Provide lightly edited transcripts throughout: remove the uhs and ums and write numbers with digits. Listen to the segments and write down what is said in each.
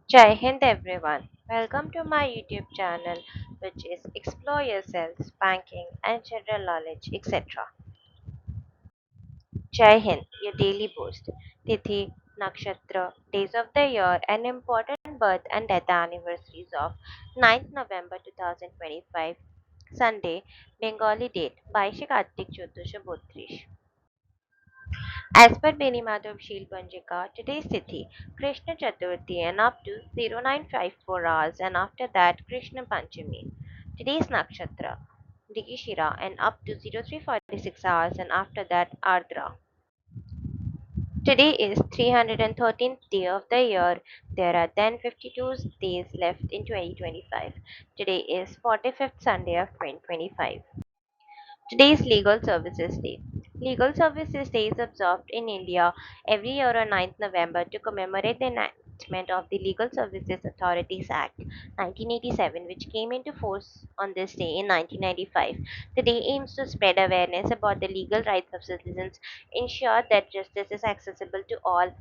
Jai Hind everyone. Welcome to my YouTube channel which is Explore Yourselves, Banking and General Knowledge, etc. Jai Hind, your daily boost. Tithi, Nakshatra, days of the year and important birth and death anniversaries of 9th November 2025, Sunday, Bengali date, 22 Kartik 1432. As per Benimadhav Shil Panjika, today's Tithi, Krishna Chaturthi and up to 0954 hours and after that Krishna Panchami. Today's Nakshatra, Digishira and up to 0346 hours and after that Ardra. Today is 313th day of the year. There are then 52 days left in 2025. Today is 45th Sunday of 2025. Today is Legal Services Day. Legal Services Day is observed in India every year on 9th November to commemorate the enactment of the Legal Services Authorities Act 1987, which came into force on this day in 1995. The day aims to spread awareness about the legal rights of citizens, ensure that justice is accessible to all,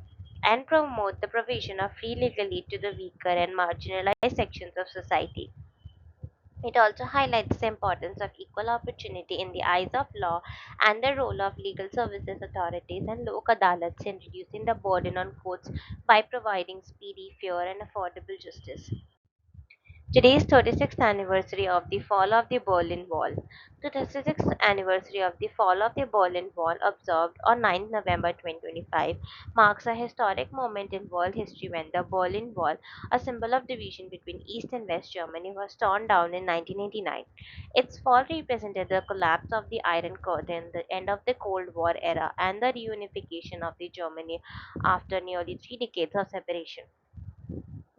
and promote the provision of free legal aid to the weaker and marginalized sections of society. It also highlights the importance of equal opportunity in the eyes of law and the role of legal services authorities and Lok Adalats in reducing the burden on courts by providing speedy, fair, and affordable justice. Today is 36th anniversary of the fall of the Berlin Wall. The 36th anniversary of the fall of the Berlin Wall, observed on 9th November 2025, marks a historic moment in world history when the Berlin Wall, a symbol of division between East and West Germany, was torn down in 1989. Its fall represented the collapse of the Iron Curtain, the end of the Cold War era, and the reunification of the Germany after nearly 3 decades of separation.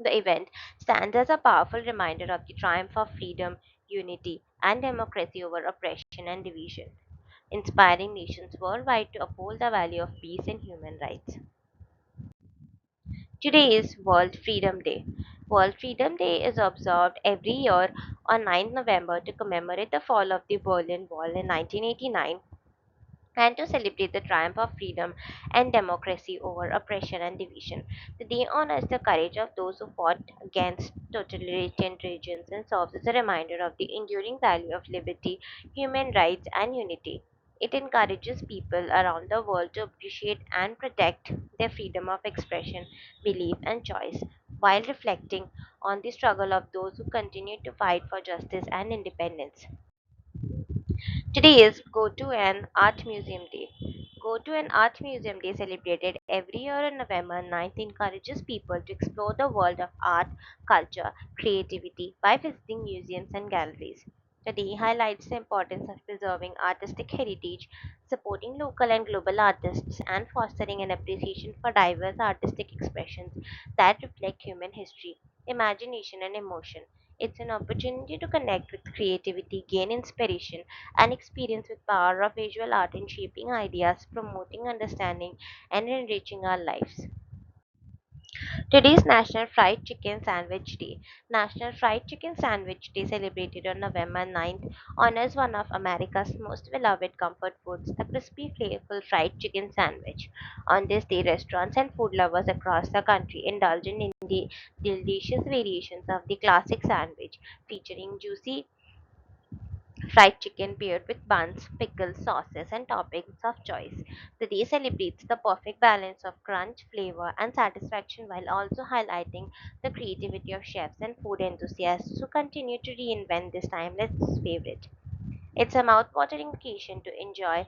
The event stands as a powerful reminder of the triumph of freedom, unity, and democracy over oppression and division, inspiring nations worldwide to uphold the value of peace and human rights. Today is World Freedom Day. World Freedom Day is observed every year on 9th November to commemorate the fall of the Berlin Wall in 1989 and to celebrate the triumph of freedom and democracy over oppression and division. The day honors the courage of those who fought against totalitarian regimes and serves as a reminder of the enduring value of liberty, human rights, and unity. It encourages people around the world to appreciate and protect their freedom of expression, belief, and choice, while reflecting on the struggle of those who continue to fight for justice and independence. Today is Go to an Art Museum Day. Go to an Art Museum Day, celebrated every year on November 9th, encourages people to explore the world of art, culture, creativity by visiting museums and galleries. The day highlights the importance of preserving artistic heritage, supporting local and global artists, and fostering an appreciation for diverse artistic expressions that reflect human history, imagination, and emotion. It's an opportunity to connect with creativity, gain inspiration, and experience with power of visual art in shaping ideas, promoting understanding, and enriching our lives. Today is National Fried Chicken Sandwich Day. National Fried Chicken Sandwich Day, celebrated on November 9th, honors one of America's most beloved comfort foods, the crispy, flavorful fried chicken sandwich. On this day, restaurants and food lovers across the country indulge in the delicious variations of the classic sandwich, featuring juicy fried chicken paired with buns, pickles, sauces, and toppings of choice. The day celebrates the perfect balance of crunch, flavor, and satisfaction while also highlighting the creativity of chefs and food enthusiasts who continue to reinvent this timeless favorite. It's a mouth-watering occasion to enjoy,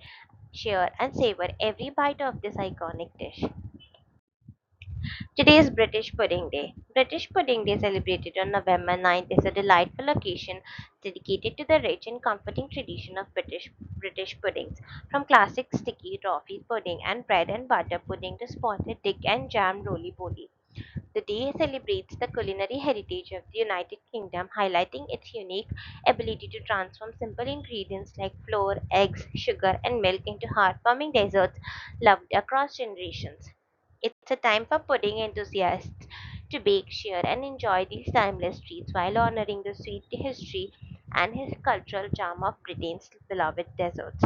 share, and savor every bite of this iconic dish. Today is British Pudding Day. British Pudding Day, celebrated on November 9th, is a delightful occasion dedicated to the rich and comforting tradition of British puddings. From classic sticky toffee pudding and bread and butter pudding to spotted dick and jam roly-poly. The day celebrates the culinary heritage of the United Kingdom, highlighting its unique ability to transform simple ingredients like flour, eggs, sugar, and milk into heartwarming desserts loved across generations. It's a time for pudding enthusiasts to bake, share, and enjoy these timeless treats while honoring the sweet history and his cultural charm of Britain's beloved desserts.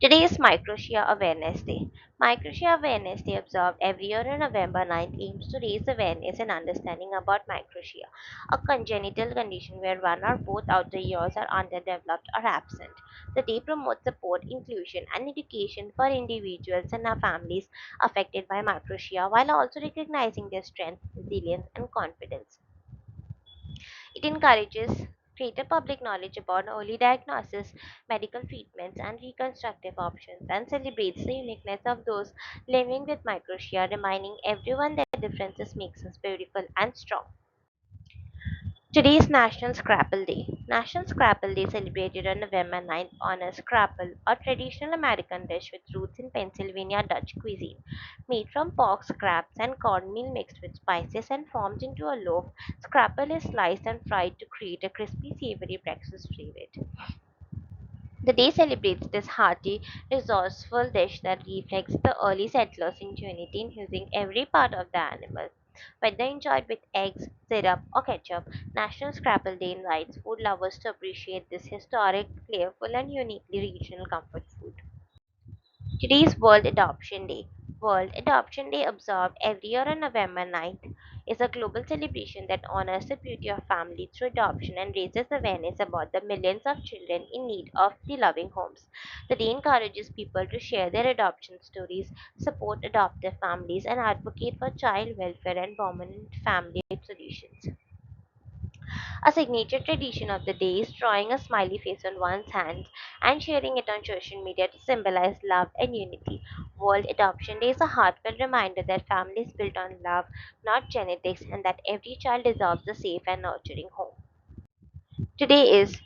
Today is Microtia Awareness Day. Microtia Awareness Day, observed every year on November 9th, aims to raise awareness and understanding about microtia, a congenital condition where one or both outer ears are underdeveloped or absent. The day promotes support, inclusion, and education for individuals and their families affected by microtia while also recognizing their strength, resilience, and confidence. It encourages greater public knowledge about early diagnosis, medical treatments, and reconstructive options, and celebrates the uniqueness of those living with microtia, reminding everyone that differences makes us beautiful and strong. Today is National Scrapple Day. National Scrapple Day, celebrated on November 9th, honors scrapple, a traditional American dish with roots in Pennsylvania Dutch cuisine. Made from pork scraps and cornmeal mixed with spices and formed into a loaf, scrapple is sliced and fried to create a crispy, savory breakfast favorite. The day celebrates this hearty, resourceful dish that reflects the early settlers' ingenuity in using every part of the animal. Whether enjoyed with eggs, syrup, or ketchup, National Scrapple Day invites food lovers to appreciate this historic, flavorful, and uniquely regional comfort food. Today is World Adoption Day. World Adoption Day, observed every year on November 9th, is a global celebration that honors the beauty of family through adoption and raises awareness about the millions of children in need of the loving homes. The day encourages people to share their adoption stories, support adoptive families, and advocate for child welfare and permanent family solutions. A signature tradition of the day is drawing a smiley face on one's hand and sharing it on social media to symbolize love and unity. World Adoption Day is a heartfelt reminder that family is built on love, not genetics, and that every child deserves a safe and nurturing home. Today is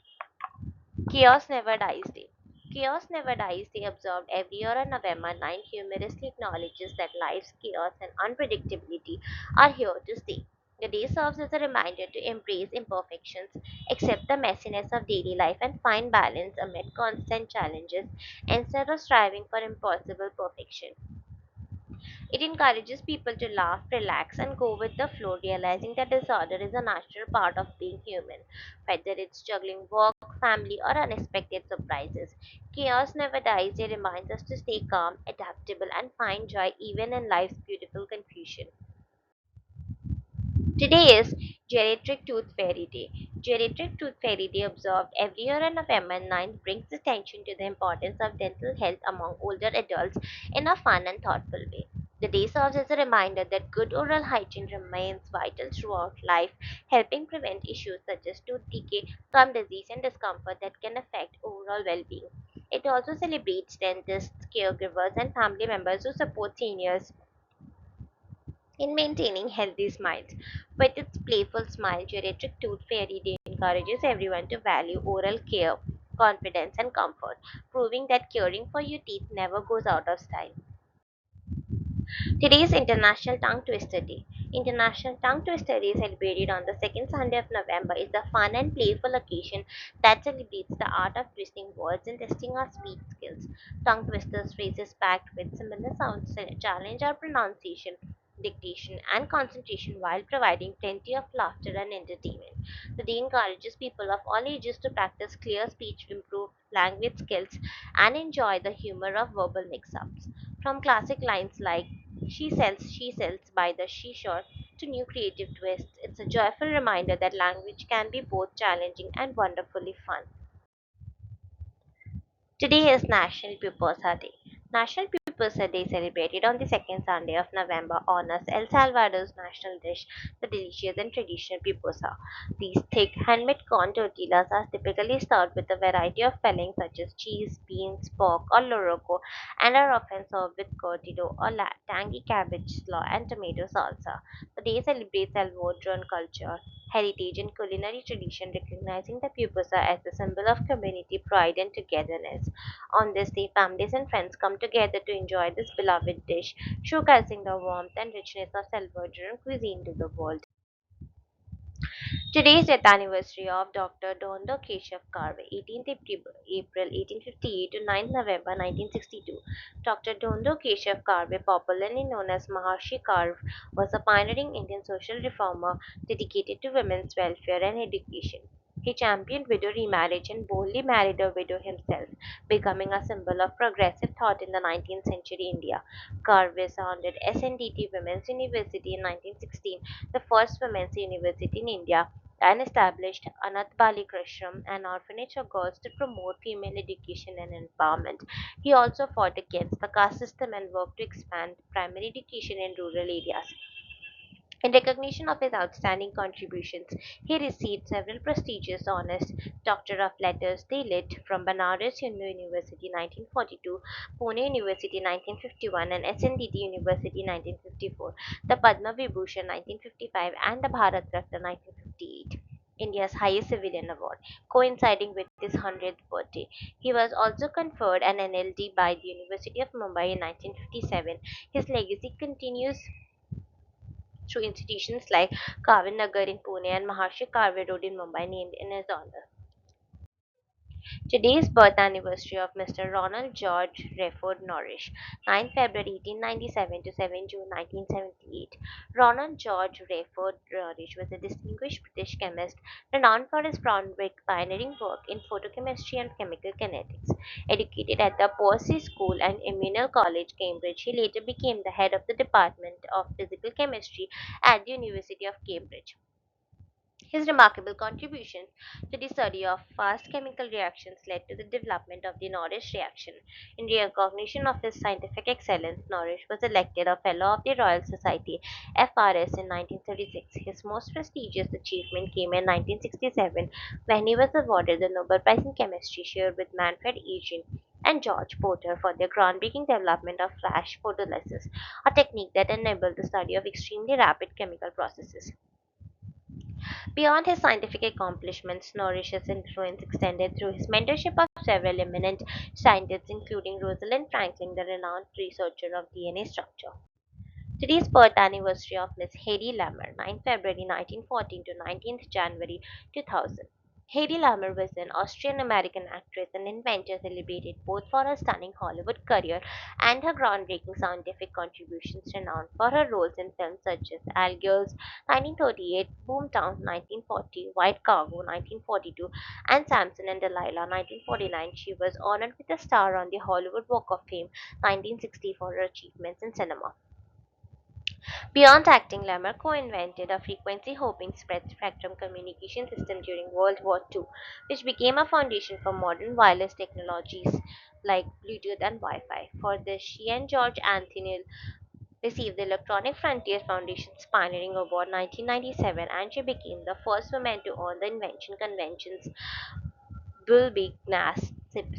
Chaos Never Dies Day. Chaos Never Dies Day, observed every year on November 9th, humorously acknowledges that life's chaos and unpredictability are here to stay. The day serves as a reminder to embrace imperfections, accept the messiness of daily life, and find balance amid constant challenges instead of striving for impossible perfection. It encourages people to laugh, relax, and go with the flow, realizing that disorder is a natural part of being human, whether it's juggling work, family, or unexpected surprises. Chaos never dies. It reminds us to stay calm, adaptable, and find joy even in life's beautiful confusion. Today is Geriatric Tooth Fairy Day. Geriatric Tooth Fairy Day, observed every year on November 9th, brings attention to the importance of dental health among older adults in a fun and thoughtful way. The day serves as a reminder that good oral hygiene remains vital throughout life, helping prevent issues such as tooth decay, gum disease, and discomfort that can affect overall well being. It also celebrates dentists, caregivers, and family members who support seniors in maintaining healthy smiles. With its playful smile, Geriatric Tooth Fairy Day encourages everyone to value oral care, confidence, and comfort, proving that caring for your teeth never goes out of style. Today is International Tongue Twister Day. International Tongue Twister Day, celebrated on the second Sunday of November, is a fun and playful occasion that celebrates the art of twisting words and testing our speech skills. Tongue twisters, phrases packed with similar sounds challenge our pronunciation, dictation, and concentration while providing plenty of laughter and entertainment. The day encourages people of all ages to practice clear speech, improve language skills, and enjoy the humor of verbal mix ups. From classic lines like she sells by the seashore to new creative twists, it's a joyful reminder that language can be both challenging and wonderfully fun. Today is National Pupusa Day. National Pupusa Day, celebrated on the second Sunday of November, honors El Salvador's national dish, the delicious and traditional pupusa. These thick, handmade corn tortillas are typically served with a variety of fillings such as cheese, beans, pork, or loroco, and are often served with curtido or tangy cabbage slaw and tomato salsa. The day celebrates Salvadoran culture, heritage, and culinary tradition, recognizing the pupusa as a symbol of community pride and togetherness. On this day, families and friends come together to enjoy this beloved dish, showcasing the warmth and richness of Salvadoran cuisine to the world. Today's death anniversary of Dr. Dondo Keshav Karve, 18th April 1858 to 9th November 1962. Dr. Dondo Keshav Karve, popularly known as Maharshi Karve, was a pioneering Indian social reformer dedicated to women's welfare and education. He championed widow remarriage and boldly married a widow himself, becoming a symbol of progressive thought in the 19th century India. Karve founded SNDT Women's University in 1916, the first women's university in India, and established Anath Balikrishram, an orphanage for girls to promote female education and empowerment. He also fought against the caste system and worked to expand primary education in rural areas. In recognition of his outstanding contributions, he received several prestigious honors: Doctor of Letters D.Lit. from Banaras Hindu University 1942, Pune University 1951, and SNDT University 1954, the Padma Vibhushan 1955, and the Bharat Ratna 1958. India's highest civilian award, coinciding with his 100th birthday. He was also conferred an NLD by the University of Mumbai in 1957. His legacy continues through institutions like Kavin Nagar in Pune and Maharshi Karve Road in Mumbai, named in his honor. Today's birth anniversary of Mr. Ronald George Rayford Norrish, 9 February 1897 to 7 June 1978. Ronald George Rayford Norrish was a distinguished British chemist renowned for his groundbreaking pioneering work in photochemistry and chemical kinetics. Educated at the Percy School and Emmanuel College, Cambridge, he later became the head of the Department of Physical Chemistry at the University of Cambridge. His remarkable contributions to the study of fast chemical reactions led to the development of the Norrish reaction. In recognition of his scientific excellence, Norrish was elected a Fellow of the Royal Society (FRS) in 1936. His most prestigious achievement came in 1967 when he was awarded the Nobel Prize in Chemistry, shared with Manfred Eugene and George Porter, for their groundbreaking development of flash photolysis, a technique that enabled the study of extremely rapid chemical processes. Beyond his scientific accomplishments, Norrish's influence extended through his mentorship of several eminent scientists, including Rosalind Franklin, the renowned researcher of DNA structure. Today's birth anniversary of Miss Hedy Lamarr, 9 February 1914 to 19th January 2000. Hedy Lamarr was an Austrian-American actress and inventor celebrated both for her stunning Hollywood career and her groundbreaking scientific contributions, renowned for her roles in films such as Algiers 1938, Boomtown 1940, White Cargo 1942, and Samson and Delilah 1949. She was honored with a star on the Hollywood Walk of Fame 1960 for her achievements in cinema. Beyond acting, Lamar co-invented a frequency-hopping spread-spectrum communication system during World War II, which became a foundation for modern wireless technologies like Bluetooth and Wi-Fi. For this, she and George Anthony received the Electronic Frontier Foundation's Pioneering Award 1997, and she became the first woman to earn the Invention Convention's Gulbenkian's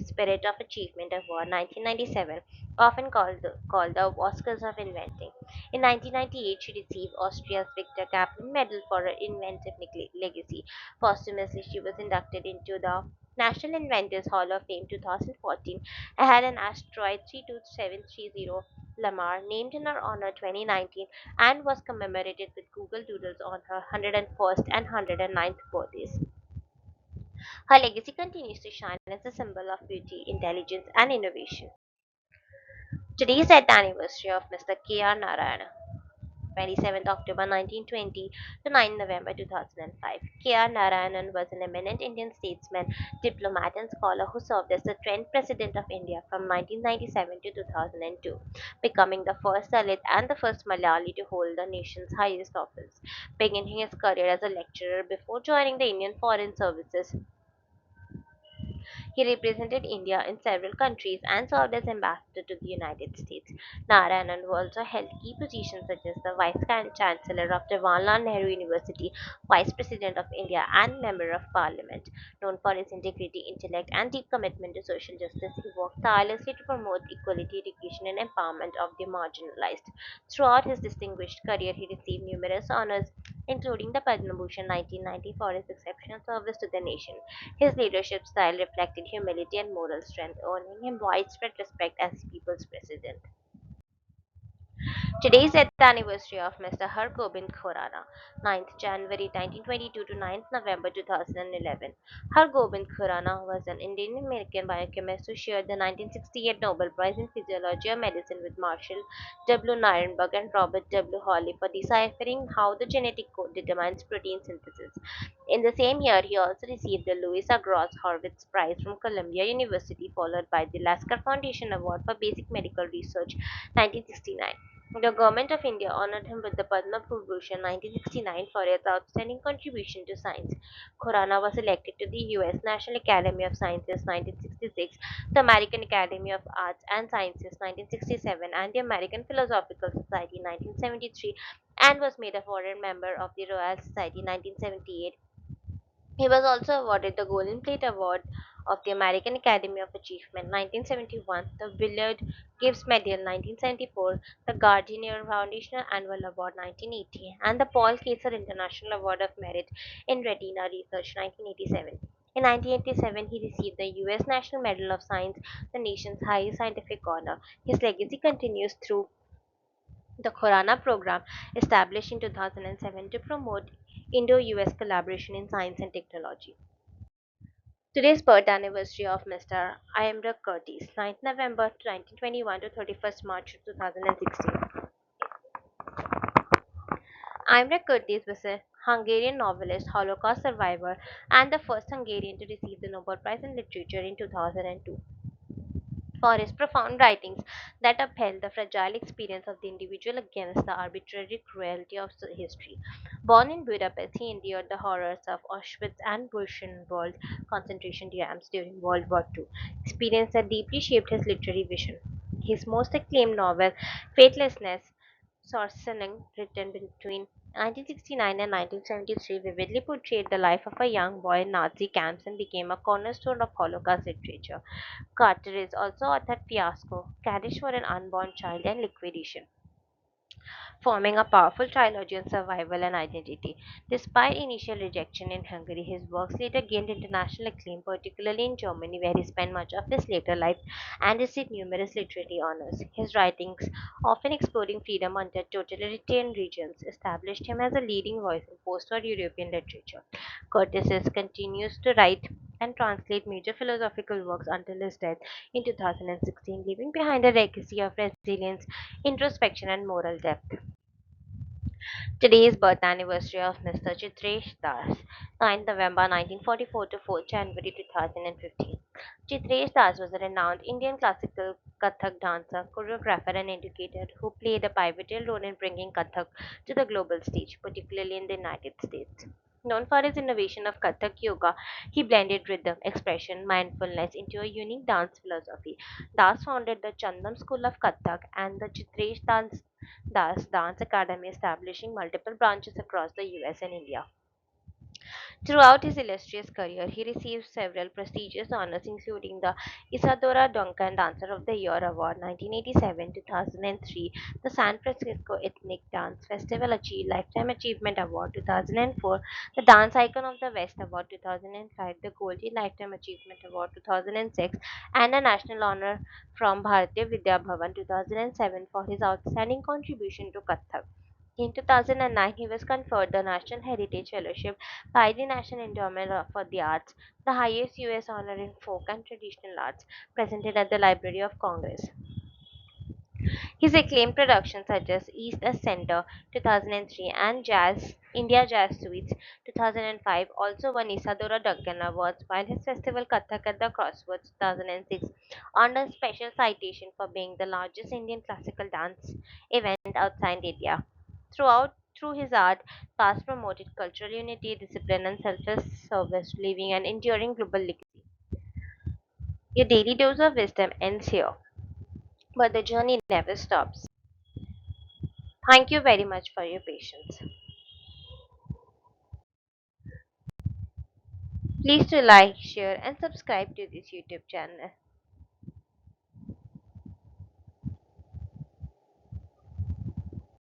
Spirit of Achievement Award 1997, often called the Oscars of Inventing. In 1998, she received Austria's Victor Kaplan Medal for her inventive legacy. Posthumously, she was inducted into the National Inventors Hall of Fame 2014 and had an asteroid 32730 Lamar named in her honor 2019, and was commemorated with Google Doodles on her 101st and 109th birthdays. Her legacy continues to shine as a symbol of beauty, intelligence, and innovation. Today is the anniversary of Mr. K.R. Narayana, 27th October 1920 to 9 November 2005. K.R. Narayanan was an eminent Indian statesman, diplomat, and scholar who served as the 10th President of India from 1997 to 2002, becoming the first Dalit and the first Malayali to hold the nation's highest office. Beginning his career as a lecturer before joining the Indian Foreign Services, he represented India in several countries and served as ambassador to the United States. Narayanan also held key positions such as the Vice Chancellor of Jawaharlal Nehru University, Vice President of India, and Member of Parliament. Known for his integrity, intellect, and deep commitment to social justice, he worked tirelessly to promote equality, education, and empowerment of the marginalized. Throughout his distinguished career, he received numerous honors, including the Padma Bhushan 1990 for his exceptional service to the nation. His leadership style reflected humility and moral strength, earning him widespread respect as people's president. Today is the anniversary of Mr. Hargobind Khorana, 9th January 1922 to 9th November 2011. Hargobind Khorana was an Indian-American biochemist who shared the 1968 Nobel Prize in Physiology or Medicine with Marshall W. Nirenberg and Robert W. Hawley for deciphering how the genetic code determines protein synthesis. In the same year, he also received the Louisa Gross Horwitz Prize from Columbia University, followed by the Lasker Foundation Award for Basic Medical Research 1969. The Government of India honored him with the Padma Bhushan 1969 for his outstanding contribution to science. Khurana was elected to the U.S. National Academy of Sciences 1966, the American Academy of Arts and Sciences 1967, and the American Philosophical Society 1973, and was made a foreign member of the Royal Society 1978. He was also awarded the Golden Plate Award of the American Academy of Achievement 1971, the Willard Gibbs Medal 1974, the Gardiner Foundation Annual Award 1980, and the Paul Kaiser International Award of Merit in Retina Research 1987. In 1987, he received the U.S. National Medal of Science, the nation's highest scientific honor. His legacy continues through the Khorana program, established in 2007 to promote Indo-US collaboration in science and technology. Today's birth anniversary of Mr. Imre Curtis, 9th November 1921 to 31st March 2016. Imre Curtis was a Hungarian novelist, Holocaust survivor, and the first Hungarian to receive the Nobel Prize in Literature in 2002 for his profound writings that upheld the fragile experience of the individual against the arbitrary cruelty of history. Born in Budapest, he endured the horrors of Auschwitz and Buchenwald concentration camps during World War II, experience that deeply shaped his literary vision. His most acclaimed novel, Faithlessness, Sorcening, written between 1969 and 1973, vividly portrayed the life of a young boy in Nazi camps and became a cornerstone of Holocaust literature. Carter is also authored Fiasco, Kaddish for an Unborn Child, and Liquidation, forming a powerful trilogy on survival and identity. Despite initial rejection in Hungary, his works later gained international acclaim, particularly in Germany, where he spent much of his later life and received numerous literary honors. His writings, often exploring freedom under totalitarian regimes, established him as a leading voice in post-war European literature. Curtis continues to write and translate major philosophical works until his death in 2016, leaving behind a legacy of resilience, introspection, and moral depth. Today's birth anniversary of Mr. Chitresh Das, 9th November 1944 to 4th January 2015. Chitresh Das was a renowned Indian classical Kathak dancer, choreographer, and educator who played a pivotal role in bringing Kathak to the global stage, particularly in the United States. Known for his innovation of Kathak yoga, he blended rhythm, expression, mindfulness into a unique dance philosophy. Das founded the Chandam School of Kathak and the Chitresh Das Dance Academy, establishing multiple branches across the US and India. Throughout his illustrious career, he received several prestigious honors, including the Isadora Duncan Dancer of the Year Award 1987-2003, the San Francisco Ethnic Dance Festival Lifetime Achievement Award 2004, the Dance Icon of the West Award 2005, the Goldie Lifetime Achievement Award 2006, and a national honor from Bharatiya Vidya Bhavan 2007 for his outstanding contribution to Kathak. In 2009, he was conferred the National Heritage Fellowship by the National Endowment for the Arts, the highest U.S. honor in folk and traditional arts, presented at the Library of Congress. His acclaimed productions such as East as Center 2003 and India Jazz Suites 2005 also won Isadora Duncan Awards, while his festival Kathak at the Crossroads 2006 earned a special citation for being the largest Indian classical dance event outside India. Through his art, Das promoted cultural unity, discipline, and selfless service, leaving an enduring global legacy. Your daily dose of wisdom ends here, but the journey never stops. Thank you very much for your patience. Please to like, share, and subscribe to this YouTube channel.